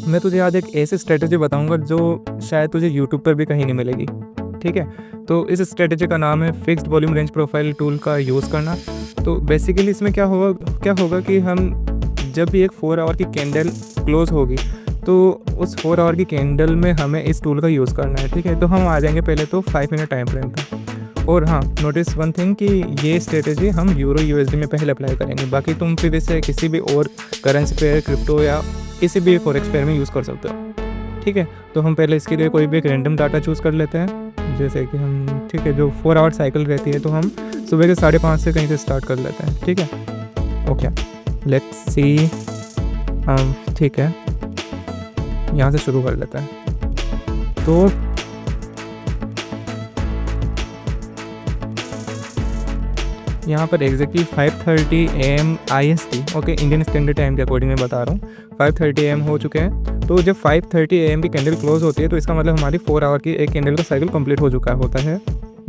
मैं तुझे आज एक ऐसी स्ट्रेटजी बताऊंगा जो शायद तुझे यूट्यूब पर भी कहीं नहीं मिलेगी। ठीक है, तो इस स्ट्रेटजी का नाम है fixed volume range profile tool का यूज़ करना। तो बेसिकली इसमें क्या होगा कि हम जब भी एक 4 आवर की कैंडल क्लोज होगी तो उस 4 आवर की कैंडल में हमें इस टूल का यूज़ करना है। ठीक है, तो हम आ जाएंगे पहले तो 5 मिनट टाइम फ्रेम पे। और हाँ, नोटिस वन थिंग कि ये स्ट्रेटजी हम यूरो यूएसडी में पहले अप्लाई करेंगे, बाकी तुम फिर इसे किसी भी और करेंसी पे, क्रिप्टो या किसी भी फॉरेक्स पेयर में यूज़ कर सकते हो। ठीक है, तो हम पहले इसके लिए कोई भी एक रैंडम डाटा चूज़ कर लेते हैं, जैसे कि हम, ठीक है, जो 4 आवर साइकिल रहती है तो हम सुबह के 5:30 से कहीं से स्टार्ट कर लेते हैं। ठीक है, ओके, लेट्स सी। ठीक है, यहाँ से शुरू कर लेते हैं। तो यहाँ पर exactly 5:30 AM IST, okay, Indian standard time के अकॉर्डिंग मैं बता रहा हूँ, 5:30 AM हो चुके हैं। तो जब 5:30 AM की कैंडल क्लोज होती है तो इसका मतलब हमारी 4 आवर की एक कैंडल का साइकिल कंप्लीट हो चुका होता है,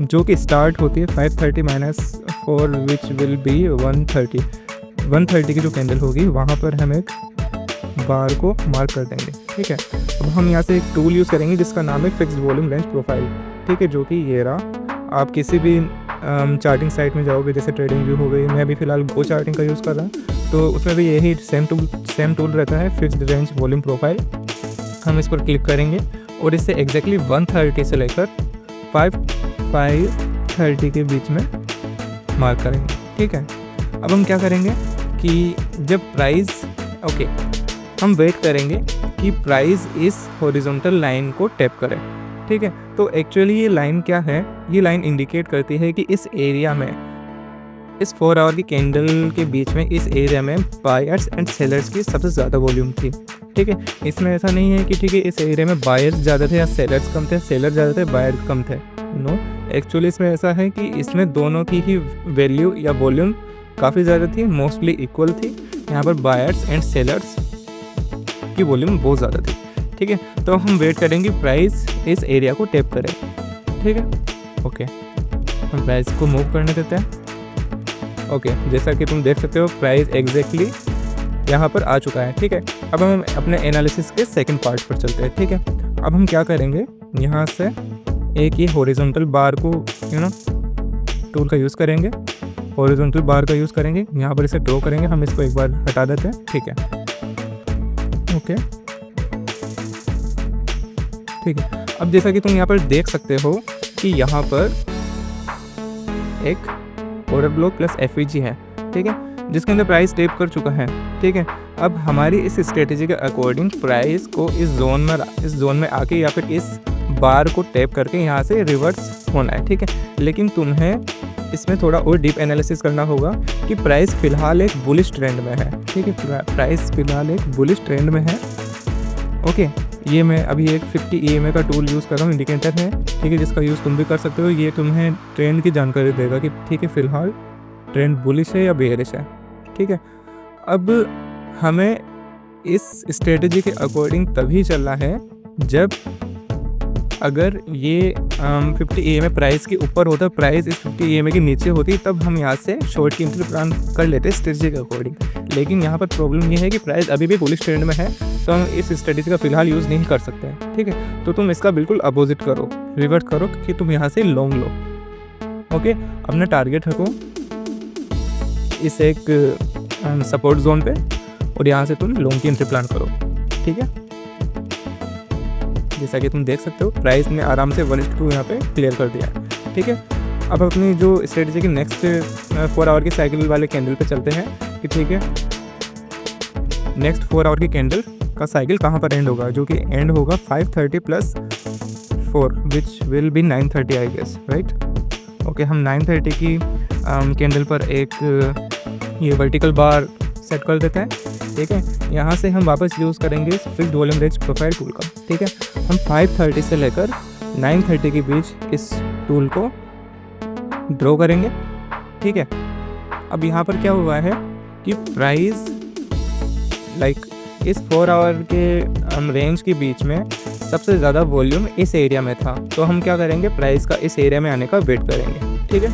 जो कि स्टार्ट होती है 5:30 - 4 विच विल बी 1:30 की जो कैंडल होगी वहाँ पर हम एक बार को मार्क कर देंगे। ठीक है, अब हम यहाँ से एक टूल यूज़ करेंगे जिसका नाम है फिक्स्ड वॉल्यूम रेंज प्रोफाइल। ठीक है, जो कि ये रहा। आप किसी भी चार्टिंग साइट में जाओगे, जैसे ट्रेडिंग व्यू हो गई, मैं अभी फ़िलहाल गो चार्टिंग का यूज़ कर रहा हूँ, तो उसमें भी यही सेम टूल रहता है, फिक्स्ड रेंज वॉल्यूम प्रोफाइल। हम इस पर क्लिक करेंगे और इससे एग्जैक्टली 1:30 से लेकर 5:30 के बीच में मार्क करेंगे। ठीक है, अब हम क्या करेंगे कि जब प्राइस, ओके, हम वेट करेंगे कि प्राइस इस हॉरिजॉन्टल लाइन को टैप करे। ठीक है, तो एक्चुअली ये लाइन क्या है, ये लाइन इंडिकेट करती है कि इस एरिया में, इस 4 आवर की कैंडल के बीच में, इस एरिया में बायर्स एंड सेलर्स की सबसे ज़्यादा वॉल्यूम थी। ठीक है, इसमें ऐसा नहीं है कि ठीक है इस एरिया में बायर्स ज़्यादा थे या सेलर्स कम थे, सेलर ज़्यादा थे बायर कम थे। नो, एक्चुअली इसमें ऐसा है कि इसमें दोनों की ही वैल्यू या वॉल्यूम काफ़ी ज़्यादा थी, मोस्टली इक्वल थी। यहाँ पर बायर्स एंड सेलर्स की वॉल्यूम बहुत ज़्यादा थी। ठीक है, तो हम वेट करेंगे प्राइस इस एरिया को टैप करे। ठीक है, ओके, हम प्राइस को मूव करने देते हैं। ओके, जैसा कि तुम देख सकते हो प्राइस एग्जैक्टली यहाँ पर आ चुका है। ठीक है, अब हम अपने एनालिसिस के सेकंड पार्ट पर चलते हैं। ठीक है, अब हम क्या करेंगे, यहाँ से एक ही हॉरिजॉन्टल बार को टूल का यूज़ करेंगे, हॉरिजॉन्टल बार का यूज़ करेंगे, यहाँ पर इसे ड्रॉ करेंगे। हम इसको एक बार हटा देते हैं। ठीक है, ओके, ठीक है, अब जैसा कि तुम यहाँ पर देख सकते हो कि यहाँ पर एक ऑर्डर ब्लॉक प्लस FEG है। ठीक है, जिसके अंदर प्राइस टैप कर चुका है। ठीक है, अब हमारी इस स्ट्रेटेजी के अकॉर्डिंग प्राइस को इस जोन में आके या फिर इस बार को टैप करके यहाँ से रिवर्स होना है। ठीक है, लेकिन तुम्हें इसमें थोड़ा और डीप एनालिसिस करना होगा कि प्राइस फ़िलहाल एक बुलिश ट्रेंड में है। ठीक है, प्राइस फ़िलहाल एक बुलिश ट्रेंड में है। ओके, ये मैं अभी एक 50 EMA का टूल यूज़ कर रहा हूँ, इंडिकेटर है। ठीक है, जिसका यूज़ तुम भी कर सकते हो। ये तुम्हें ट्रेंड की जानकारी देगा कि ठीक है फ़िलहाल ट्रेंड बुलिश है या बेयरिश है। ठीक है, अब हमें इस स्ट्रेटजी के अकॉर्डिंग तभी चलना है जब अगर ये 50 EMA प्राइस के ऊपर होता, प्राइस इस 50 EMA के नीचे होती, तब हम यहाँ से शॉर्ट की एंट्री प्लान कर लेते स्ट्रेटजी के अकॉर्डिंग। लेकिन यहाँ पर प्रॉब्लम ये है कि प्राइस अभी भी बुलिश ट्रेंड में है, तो हम इस स्ट्रेटजी का फ़िलहाल यूज़ नहीं कर सकते हैं। ठीक है, तो तुम इसका बिल्कुल अपोजिट करो, रिवर्ट करो कि तुम यहाँ से लॉन्ग लो। ओके, अपना टारगेट रखो इस एक सपोर्ट जोन पे और यहाँ से तुम लॉन्ग की एंट्री प्लान करो। ठीक है, जैसा कि तुम देख सकते हो प्राइस ने आराम से 1:2 यहाँ पे क्लियर कर दिया है। ठीक है, अब अपनी जो स्ट्रेटजी की नेक्स्ट 4 आवर की साइकिल वाले कैंडल पे चलते हैं कि ठीक है नेक्स्ट 4 आवर की कैंडल का साइकिल कहाँ पर एंड होगा, जो कि एंड होगा 5:30 + 4 which will be 9:30 I guess, right. Okay, हम 9:30 की कैंडल पर एक ये वर्टिकल बार सेट कर देते हैं। ठीक है, यहाँ से हम वापस यूज़ करेंगे fixed volume range profile tool का। ठीक है, हम 5:30 से लेकर 9:30 के बीच इस टूल को ड्रॉ करेंगे। ठीक है, अब यहाँ पर क्या हुआ है कि प्राइस इस 4 आवर के रेंज के बीच में सबसे ज़्यादा वॉल्यूम इस एरिया में था, तो हम क्या करेंगे, प्राइस का इस एरिया में आने का वेट करेंगे। ठीक है,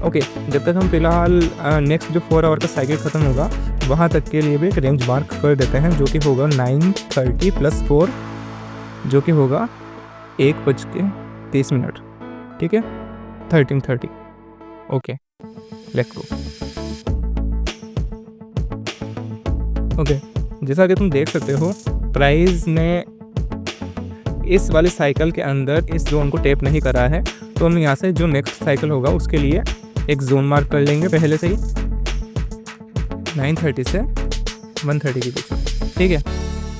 ओके, जब तक हम फिलहाल नेक्स्ट जो 4 आवर का साइकिल ख़त्म होगा वहाँ तक के लिए भी एक रेंज मार्क कर देते हैं, जो कि होगा 9:30 + 4, जो कि होगा 1:30। ठीक है, 13:30। Okay, let's go. ओके, जैसा कि तुम देख सकते हो, प्राइस ने इस वाले साइकिल के अंदर इस जोन को टैप नहीं करा है, तो हम यहाँ से जो नेक्स्ट साइकिल होगा उसके लिए एक जोन मार्क कर लेंगे पहले से ही 9:30 से 1:30 के बीच में। ठीक है,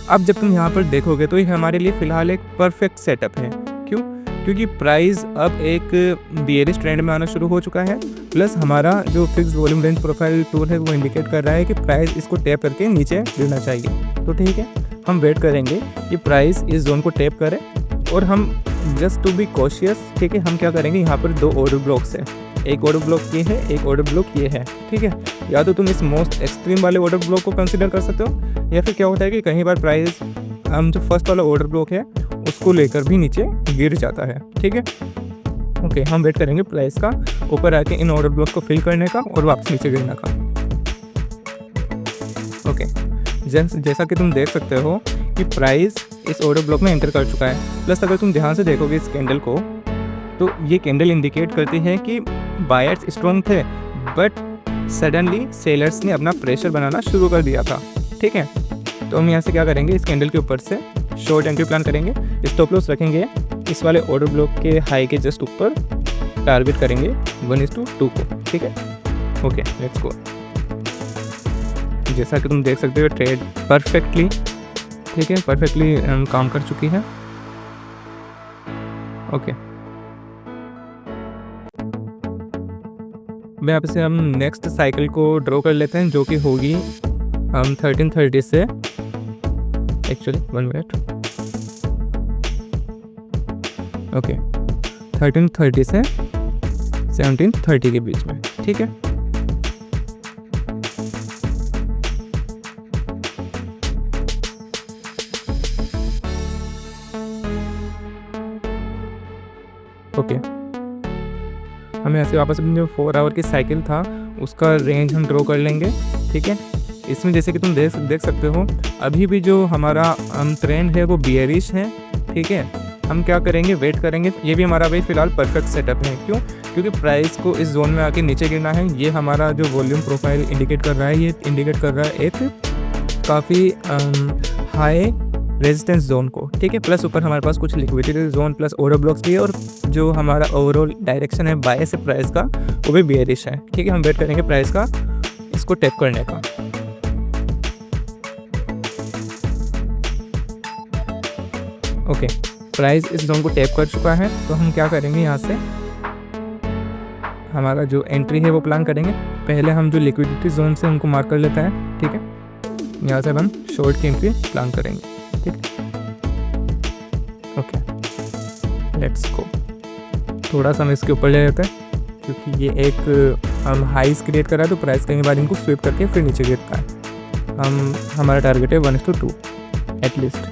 अब जब तुम यहाँ पर देखोगे तो ये हमारे लिए फ़िलहाल एक परफेक्ट सेटअप है। क्यों? क्योंकि प्राइस अब एक बेयरिश ट्रेंड में आना शुरू हो चुका है, प्लस हमारा जो fix volume range profile tool है वो इंडिकेट कर रहा है कि प्राइस इसको टैप करके नीचे गिरना चाहिए। तो ठीक है, हम वेट करेंगे कि प्राइस इस जोन को टैप करे, और हम जस्ट टू बी कॉशियस, ठीक है, हम क्या करेंगे, यहाँ पर 2 ऑर्डर ब्लॉक्स है, एक ऑर्डर ब्लॉक ये है, एक ऑर्डर ब्लॉक ये है। ठीक है, या तो तुम इस मोस्ट एक्सट्रीम वाले ऑर्डर ब्लॉक को कंसीडर कर सकते हो, या फिर क्या होता है कि कहीं बार प्राइस हम जो फर्स्ट वाला ऑर्डर ब्लॉक है उसको लेकर भी नीचे गिर जाता है। ठीक है, ओके, हम वेट करेंगे प्राइस का ऊपर आके इन ऑर्डर ब्लॉक को फिल करने का और वापस नीचे गिरने का। ओके, जैसा कि तुम देख सकते हो कि प्राइस इस ऑर्डर ब्लॉक में एंटर कर चुका है। प्लस अगर तुम ध्यान से देखोगे इस कैंडल को, तो ये कैंडल इंडिकेट करती है कि बायर्स स्ट्रॉन्ग थे, बट सडनली सेलर्स ने अपना प्रेशर बनाना शुरू कर दिया था। ठीक है, तो हम यहाँ से क्या करेंगे, इस कैंडल के ऊपर से शॉर्ट एंट्री प्लान करेंगे, स्टॉप लॉस रखेंगे इस वाले ऑर्डर ब्लॉक के हाई के जस्ट ऊपर, टारगेट करेंगे 1:2 को। ठीक है, ओके, लेट्स गो। जैसा कि तुम देख सकते हो ट्रेड परफेक्टली, ठीक है, परफेक्टली काम कर चुकी है। ओके, मैं यहाँ से हम नेक्स्ट साइकिल को ड्रॉ कर लेते हैं, जो कि होगी हम 13:30 से, एक्चुअली 1 मिनट, ओके, 13:30 से 17:30 के बीच में। ठीक है, ओके, हम ऐसे वापस अपनी जो 4 आवर की साइकिल था उसका रेंज हम ड्रॉ कर लेंगे। ठीक है, इसमें जैसे कि तुम देख सकते हो अभी भी जो हमारा ट्रेंड है वो बियरिश है। ठीक है, हम क्या करेंगे, वेट करेंगे। ये भी हमारा भाई फिलहाल परफेक्ट सेटअप है। क्यों? क्योंकि प्राइस को इस जोन में आके नीचे गिरना है। ये हमारा जो वॉल्यूम प्रोफाइल इंडिकेट कर रहा है, ये इंडिकेट कर रहा है एक काफ़ी हाई रेजिस्टेंस जोन को। ठीक है, प्लस ऊपर हमारे पास कुछ liquidity zone plus order blocks भी है, और जो हमारा ओवरऑल डायरेक्शन है बाय से प्राइस का वो भी बेयरिश है। ठीक है, हम वेट करेंगे प्राइस का इसको टैप करने का। ओके, प्राइस इस जोन को टैप कर चुका है, तो हम क्या करेंगे, यहाँ से हमारा जो एंट्री है वो प्लान करेंगे। पहले हम जो लिक्विडिटी जोन से उनको मार्क कर लेते हैं। ठीक है, यहाँ से हम शॉर्ट की एंट्री प्लान करेंगे। ठीक, ओके, लेट्स गो। थोड़ा सा हम इसके ऊपर ले लेते हैं, क्योंकि ये एक हम हाइस क्रिएट कर रहा है, तो प्राइस कई बार इनको स्वीप करके फिर नीचे गिरता है। हमारा टारगेट है 1:2 एटलीस्ट।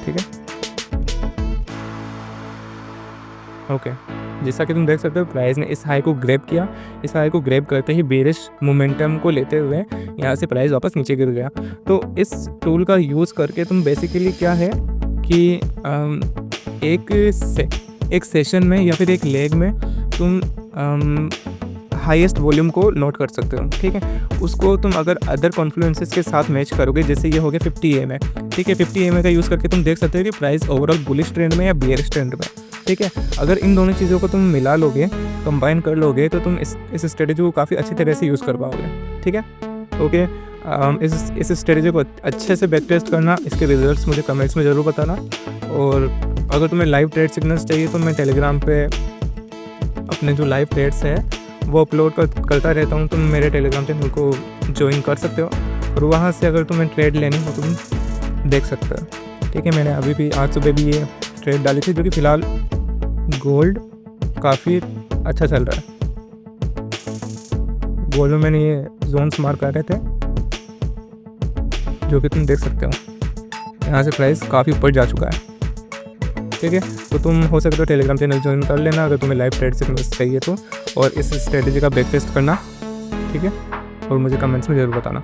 ठीक है, ओके, जैसा कि तुम देख सकते हो प्राइस ने इस हाई को ग्रैब किया। इस हाई को ग्रैब करते ही बेरिश मोमेंटम को लेते हुए यहाँ से प्राइस वापस नीचे गिर गया। तो इस टूल का यूज़ करके तुम बेसिकली क्या है कि एक सेशन में या फिर एक लेग में तुम हाईएस्ट वॉल्यूम को नोट कर सकते हो। ठीक है, उसको तुम अगर अदर कॉन्फ्लुएंसेस के साथ मैच करोगे, जैसे ये हो गया 50 EMA। ठीक है, 50 EMA का यूज़ करके तुम देख सकते हो कि प्राइस ओवरऑल बुलिश ट्रेंड में या बेयरिश ट्रेंड में। ठीक है, अगर इन दोनों चीज़ों को तुम मिला लोगे, कंबाइन कर लोगे, तो तुम इस स्ट्रेटेजी को काफ़ी अच्छी तरह से यूज़ कर पाओगे। ठीक है, ओके, इस स्ट्रेटेजी को अच्छे से बैक टेस्ट करना, इसके रिजल्ट्स मुझे कमेंट्स में ज़रूर बताना। और अगर तुम्हें लाइव ट्रेड सिग्नल्स चाहिए तो मैं टेलीग्राम पे अपने जो लाइव ट्रेड्स है वो अपलोड करता रहता हूँ। तुम मेरे टेलीग्राम चैनल को ज्वाइन कर सकते हो, और वहाँ से अगर तुम्हें ट्रेड लेनी हो तो तुम देख सकते हो। ठीक है, मैंने अभी भी आज सुबह भी ये ट्रेड डाली थी, जो कि फ़िलहाल गोल्ड काफ़ी अच्छा चल रहा है। गोल्ड में मैंने ये जोन्स मार्क कर रहे थे, जो कि तुम देख सकते हो। यहाँ से प्राइस काफ़ी ऊपर जा चुका है। ठीक है, तो तुम हो सकता है टेलीग्राम चैनल ज्वाइन कर लेना अगर तुम्हें लाइव ट्रेड सिग्नल्स चाहिए तो, और इस स्ट्रेटेजी का बैक टेस्ट करना। ठीक है, और मुझे कमेंट्स में ज़रूर बताना।